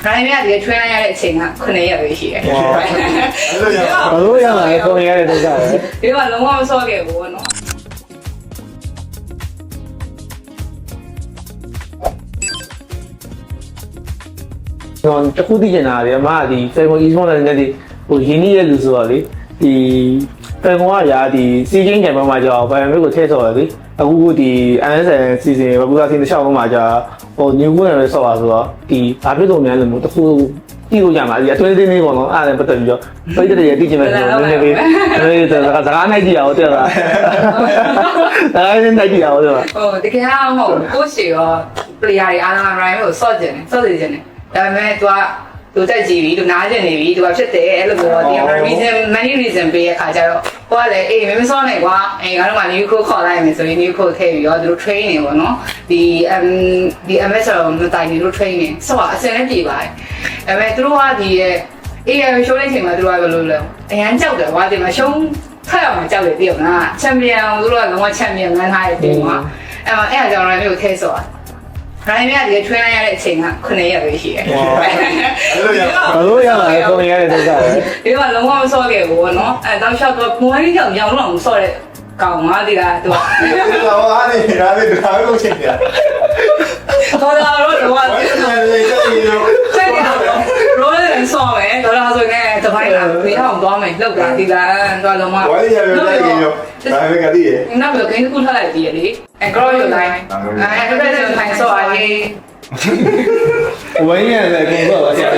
တိုင်းမြတ်ဒီထွေးလိုက်ရတဲ့အချိန်က9ရက်ပဲရှိတယ်ဘာလို့ရမှာလဲပုံရတဲ့ဒုက္ခပဲဒီကလုံးဝမစောခဲ့ဘူးနော်ကျွန်တော်တခုသိချင်တာလေအမကဒီ Facebook e-sport နဲ့ဒီဟိုရင်းနှီးရဲ့လူဆိုတော့လေဒီပန်ကွာရာဒီစီချင်းချိန်ပေါ်မှာကြောက်ဗိုင်မျိုးကိုထည့်ဆော်ရလေအခုဒီ NSN စီစဉ်ဘကူလာစီတစ်လျှောက်ပေါ်မှာကြာဟို new ဝင်ရဆော်ပါဆိုတော့ဒီဘာဖြစ်လို့များလဲမို့တခုကြည့်လို့ရမှာဒီအတွင်းသေးသေးပေါ့နော်အားလည်းပတ်သက်ပြီးတော့ပိတ်တဲ့ရသိချင်မယ်ဆိုတော့နည်းနည်းလေးအဲဒါစကားနိုင်ကြည့်ရအောင်တဲ့လားဒါလည်းနိုင်ကြည့်ရအောင်တဲ့လားဟိုတကယ်တော့မဟုတ်ကိုရှိရော player တွေအားလုံး rhyme ကိုစော့ကျင်တယ်စော့စီကျင်တယ်ဒါပေမဲ့ तू တက်ကြည့်ပြီ तू နားကျင်နေပြီ तू ဖြစ်တယ်အဲ့လိုမျိုးဒီ reason many reason ပေးရခါကြတော့ဟိုကလည်းအေးမင်းစော့နေကွာအေးငါတို့က new code ခေါ်လိုက်မယ်ဆိုရင် new code ထည့်ပြီးတော့သူတို့ train နေပေါ့နော်ဒီ MS တော့မတိုင်နေလို့ train နေဆိုတော့အစင်လည်းပြေပါတယ်ဒါပေမဲ့သူတို့ကဒီရဲ့အေးရရှိုးတဲ့ချိန်မှာသူတို့ကဘယ်လိုလဲအရန်ကြောက်တယ်ကွာဒီမှာရှုံးထက်အောင်ကြောက်တယ်တည်မလားချန်ပီယံသူတို့ကလုံးဝချန်ပီယံမှန်းထားတဲ့တင်ကွာအဲ့မှာအဲ့အကြောင်းလည်းမျိုးထဲဆိုတာတိုင်းမြတ်ဒီထွေးလိုက်ရတဲ့အချိန်က9ရက်ပဲရှိတယ်ဘာလို့ရမှာလဲပုံရတဲ့ဒုက္ခပဲဒီကလုံးဝမစောခဲ့ဘူးနော်အဲတောက်လျှောက်တော့မွေးလေးကြောင်ရောင်တော့မစောတဲ့ကောင်ငါဒီကသူကတော့အားနေဒါလေးဒါလို့ချင်းပြတော်တော်တော့တော့ဆက်ရရောလည်းစောမယ်တော်တော်ဆိုရင်တပိုင်းကဝေးအောင်သွားမယ်လောက်တာဒီကတော့လုံးဝဝါရီရရတဲ့ကြီးရောဒါပဲကတည်းကနောက်တော့ဂိမ်းတစ်ခုထပ်လိုက်ပြီးရလေအဲ grow your line အဲ့ဒါလည်းထိုင်စောအေးဝိုင်းရလည်းကုန်တော့ဆရာ